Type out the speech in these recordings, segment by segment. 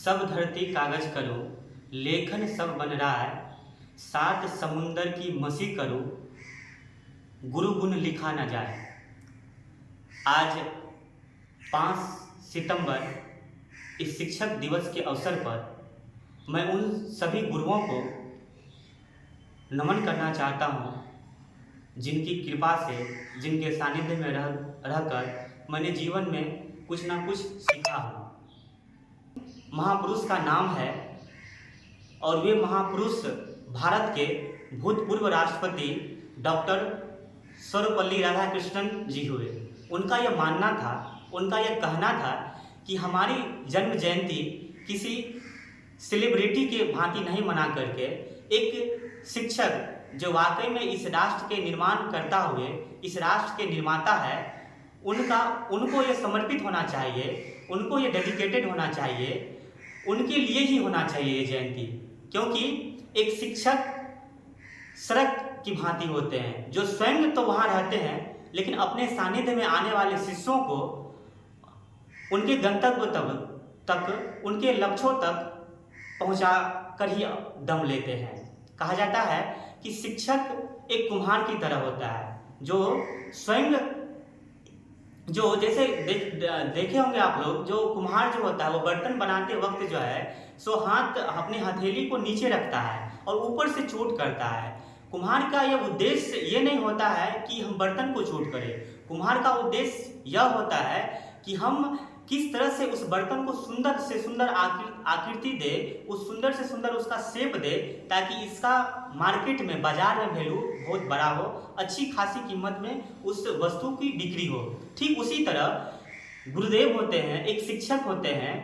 सब धरती कागज करो, लेखन सब बन रहा है। सात समुंदर की मसी करो, गुरु गुण लिखा न जाए। आज 5 सितंबर इस शिक्षक दिवस के अवसर पर मैं उन सभी गुरुओं को नमन करना चाहता हूँ जिनकी कृपा से, जिनके सानिध्य में रहकर मैंने जीवन में कुछ ना कुछ सीखा हूँ। महापुरुष का नाम है और वे महापुरुष भारत के भूतपूर्व राष्ट्रपति डॉक्टर सर्वपल्ली राधाकृष्णन जी हुए। उनका यह मानना था, उनका यह कहना था कि हमारी जन्म जयंती किसी सेलिब्रिटी के भांति नहीं मना करके एक शिक्षक जो वाकई में इस राष्ट्र के निर्माण करता हुए इस राष्ट्र के निर्माता है, उनको ये समर्पित होना चाहिए, उनको ये डेडिकेटेड होना चाहिए, उनके लिए ही होना चाहिए ये जयंती। क्योंकि एक शिक्षक सड़क की भांति होते हैं जो स्वयं तो वहाँ रहते हैं लेकिन अपने सानिध्य में आने वाले शिष्यों को उनके गंतव्य तक उनके लक्ष्यों तक पहुँचा कर ही दम लेते हैं। कहा जाता है कि शिक्षक एक कुम्हार की तरह होता है जो स्वयं, जो जैसे देखे होंगे आप लोग, जो कुम्हार जो होता है वो बर्तन बनाते वक्त जो है सो हाथ अपने हथेली को नीचे रखता है और ऊपर से चोट करता है। कुम्हार का यह उद्देश्य ये नहीं होता है कि हम बर्तन को चोट करें। कुम्हार का उद्देश्य यह होता है कि हम किस तरह से उस बर्तन को सुंदर से सुंदर आकृति दे, उस सुंदर से सुंदर उसका शेप दे, ताकि इसका मार्केट में, बाजार में वैल्यू बहुत बड़ा हो, अच्छी खासी कीमत में उस वस्तु की बिक्री हो। ठीक उसी तरह गुरुदेव होते हैं, एक शिक्षक होते हैं,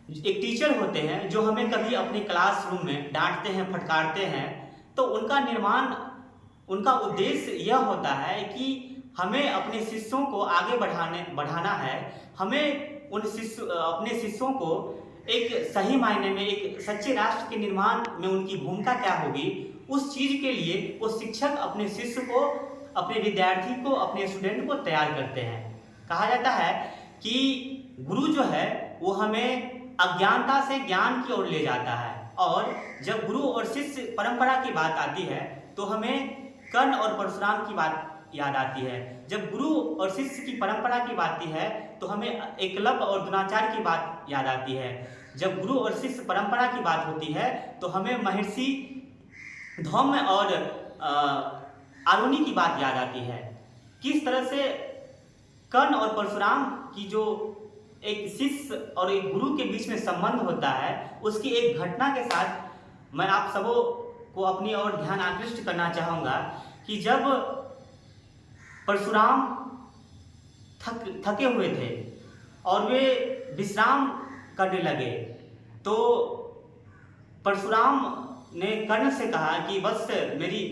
एक टीचर होते हैं जो हमें कभी अपने क्लासरूम में डांटते हैं, फटकारते हैं। तो उनका निर्माण, उनका उद्देश्य यह होता है कि हमें अपने शिष्यों को आगे बढ़ाना है। हमें अपने शिष्यों को एक सही मायने में एक सच्चे राष्ट्र के निर्माण में उनकी भूमिका क्या होगी, उस चीज़ के लिए वो शिक्षक अपने शिष्य को, अपने विद्यार्थी को, अपने स्टूडेंट को तैयार करते हैं। कहा जाता है कि गुरु जो है वो हमें अज्ञानता से ज्ञान की ओर ले जाता है। और जब गुरु और शिष्य परंपरा की बात आती है तो हमें कर्ण और परशुराम की बात याद आती है। जब गुरु और शिष्य की परंपरा की बात आती है तो हमें एकलव्य और द्रोणाचार्य की बात याद आती है। जब गुरु और शिष्य परंपरा की बात होती है तो हमें महर्षि धौम्य और आरुणि की बात याद आती है। किस तरह से कर्ण और परशुराम की जो एक शिष्य और एक गुरु के बीच में संबंध होता है, उसकी एक घटना के साथ मैं आप सबों को अपनी ओर ध्यान आकृष्ट करना कि जब परशुराम थके हुए थे और वे विश्राम करने लगे तो परशुराम ने कर्ण से कहा कि बस मेरी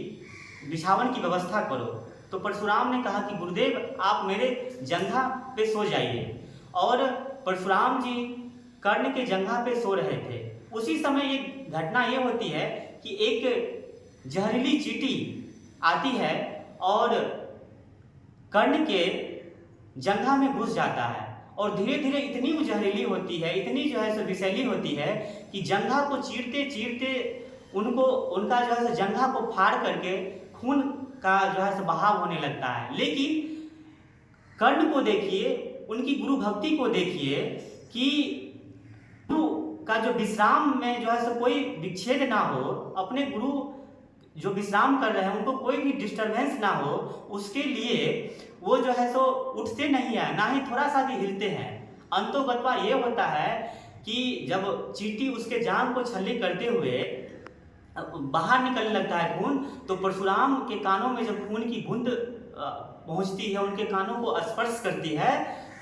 बिछावन की व्यवस्था करो। तो परशुराम ने कहा कि गुरुदेव आप मेरे जंघा पे सो जाइए। और परशुराम जी कर्ण के जंघा पे सो रहे थे। उसी समय एक घटना ये होती है कि एक जहरीली चींटी आती है और कर्ण के जंघा में घुस जाता है और धीरे धीरे इतनी वो जहरीली होती है, इतनी जो है सो विषैली होती है कि जंघा को चीरते चीरते उनका जो है जंघा को फाड़ करके खून का जो है बहाव होने लगता है। लेकिन कर्ण को देखिए, उनकी गुरु भक्ति को देखिए कि गुरु का जो विश्राम में जो है कोई विच्छेद ना हो, अपने गुरु जो विश्राम कर रहे हैं उनको कोई भी डिस्टरबेंस ना हो, उसके लिए वो जो है सो उठते नहीं है, ना ही थोड़ा सा भी हिलते हैं। अंतोगत्वा ये होता है कि जब चींटी उसके जान को छल्ली करते हुए बाहर निकलने लगता है खून, तो परशुराम के कानों में जब खून की बूंद पहुंचती है, उनके कानों को स्पर्श करती है,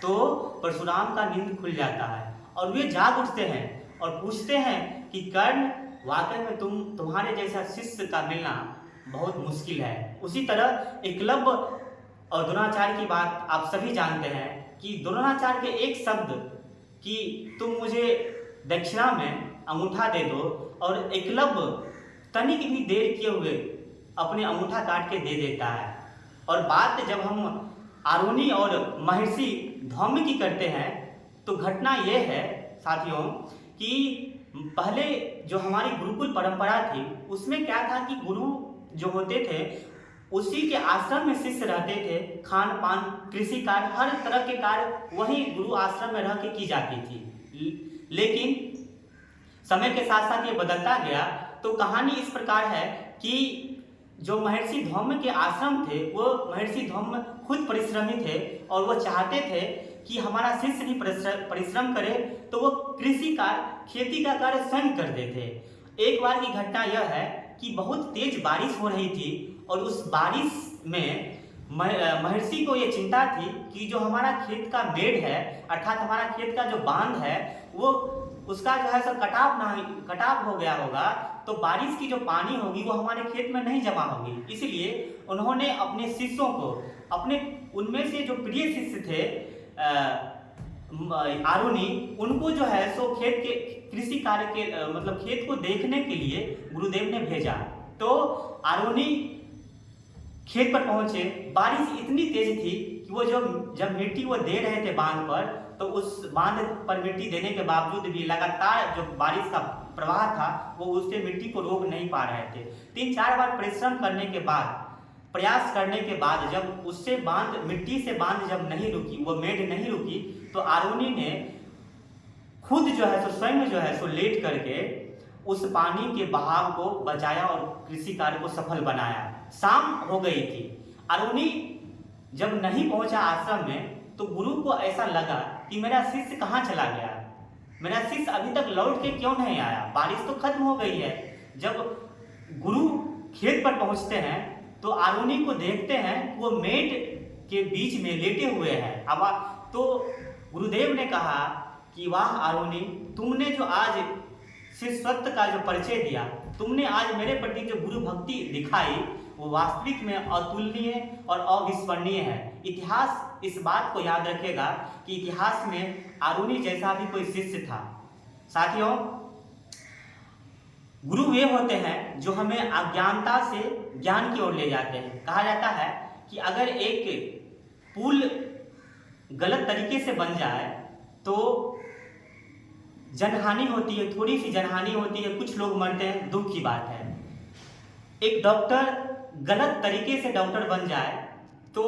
तो परशुराम का नींद खुल जाता है और वे जाग उठते हैं और पूछते हैं कि कर्ण, वाकई में तुम्हारे जैसा शिष्य का मिलना बहुत मुश्किल है। उसी तरह एकलव्य और द्रोणाचार्य की बात आप सभी जानते हैं कि द्रोणाचार्य के एक शब्द कि तुम मुझे दक्षिणा में अंगूठा दे दो, और एकलव्य तनिक भी देर किए हुए अपने अंगूठा काट के दे देता है। और बात जब हम आरुणि और महर्षि धौम्य की करते हैं तो घटना यह है साथियों कि पहले जो हमारी गुरुकुल परंपरा थी उसमें क्या था कि गुरु जो होते थे उसी के आश्रम में शिष्य रहते थे। खान पान, कृषि कार्य, हर तरह के कार्य वही गुरु आश्रम में रह के की जाती थी। लेकिन समय के साथ साथ ये बदलता गया। तो कहानी इस प्रकार है कि जो महर्षि धौम्य के आश्रम थे वो महर्षि धौम्य खुद परिश्रमी थे और वो चाहते थे कि हमारा शिष्य भी परिश्रम करे, तो वो कृषि कार्य, खेती का कार्य स्वयं करते थे। एक बार की घटना यह है कि बहुत तेज बारिश हो रही थी और उस बारिश में महर्षि को ये चिंता थी कि जो हमारा खेत का मेढ़ है अर्थात हमारा खेत का जो बांध है वो उसका जो है सो कटाव हो गया होगा, तो बारिश की जो पानी होगी वो हमारे खेत में नहीं जमा होगी। इसलिए उन्होंने अपने शिष्यों को, अपने उनमें से जो प्रिय शिष्य थे आरुणि, उनको जो है सो खेत के कृषि कार्य के मतलब खेत को देखने के लिए गुरुदेव ने भेजा। तो आरुणि खेत पर पहुंचे। बारिश इतनी तेज थी कि वो जब मिट्टी वो दे रहे थे बांध पर, तो उस बांध पर मिट्टी देने के बावजूद भी लगातार जो बारिश का प्रवाह था वो उससे मिट्टी को रोक नहीं पा रहे थे। 3-4 बार परिश्रम करने के बाद, प्रयास करने के बाद जब उससे मिट्टी से बांध जब नहीं रुकी, वो मेढ़ नहीं रुकी, तो आरुणि ने खुद जो है सो स्वयं जो है सो लेट करके उस पानी के बहाव को बचाया और कृषि कार्य को सफल बनाया। शाम हो गई थी। आरुणि जब नहीं पहुंचा आश्रम में तो गुरु को ऐसा लगा कि मेरा शिष्य कहाँ चला गया, मेरा शिष्य अभी तक लौट के क्यों नहीं आया, बारिश तो खत्म हो गई है। जब गुरु खेत पर पहुंचते हैं तो आरुणि को देखते हैं वो मेढ़ के बीच में लेटे हुए हैं। अब तो गुरुदेव ने कहा कि वाह आरुणि, तुमने जो आज शिष्यत्व का जो परिचय दिया, तुमने आज मेरे प्रति जो गुरु भक्ति दिखाई, वो वास्तविक में अतुलनीय और अविस्मरणीय है। इतिहास इस बात को याद रखेगा कि इतिहास में आरुणि जैसा भी कोई शिष्य था। साथियों, गुरु वे होते हैं जो हमें अज्ञानता से ज्ञान की ओर ले जाते हैं। कहा जाता है कि अगर एक पुल गलत तरीके से बन जाए तो जनहानि होती है, थोड़ी सी जनहानि होती है, कुछ लोग मरते हैं, दुख की बात है। एक डॉक्टर गलत तरीके से डॉक्टर बन जाए तो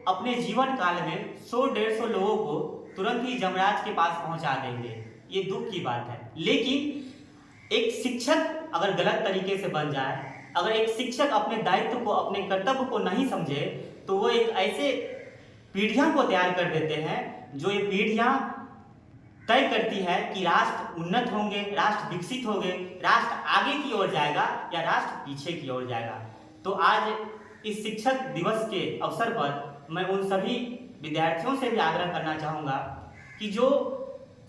अपने जीवन काल में 100-150 लोगों को तुरंत ही जमराज के पास पहुंचा देंगे, ये दुख की बात है। लेकिन एक शिक्षक अगर गलत तरीके से बन जाए, अगर एक शिक्षक अपने दायित्व को, अपने कर्तव्य को नहीं समझे, तो वो एक ऐसे पीढ़ियां को तैयार कर देते हैं जो ये पीढ़ियां तय करती है कि राष्ट्र उन्नत होंगे, राष्ट्र विकसित होंगे, राष्ट्र आगे की ओर जाएगा या राष्ट्र पीछे की ओर जाएगा। तो आज इस शिक्षक दिवस के अवसर पर मैं उन सभी विद्यार्थियों से भी आग्रह करना चाहूँगा कि जो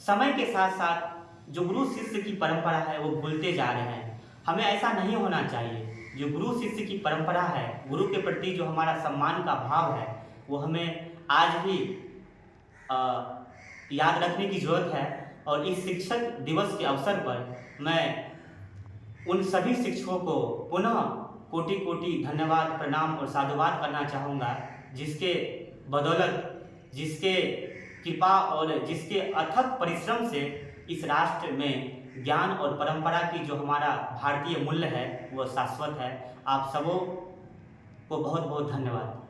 समय के साथ साथ जो गुरु शिष्य की परंपरा है वो भूलते जा रहे हैं। हमें ऐसा नहीं होना चाहिए। जो गुरु शिष्य की परंपरा है, गुरु के प्रति जो हमारा सम्मान का भाव है, वो हमें आज भी याद रखने की जरूरत है। और इस शिक्षक दिवस के अवसर पर मैं उन सभी शिक्षकों को पुनः कोटि कोटि धन्यवाद, प्रणाम और साधुवाद करना चाहूँगा, जिसके बदौलत, जिसके कृपा और जिसके अथक परिश्रम से इस राष्ट्र में ज्ञान और परंपरा की जो हमारा भारतीय मूल्य है वो शाश्वत है। आप सबों को बहुत बहुत धन्यवाद।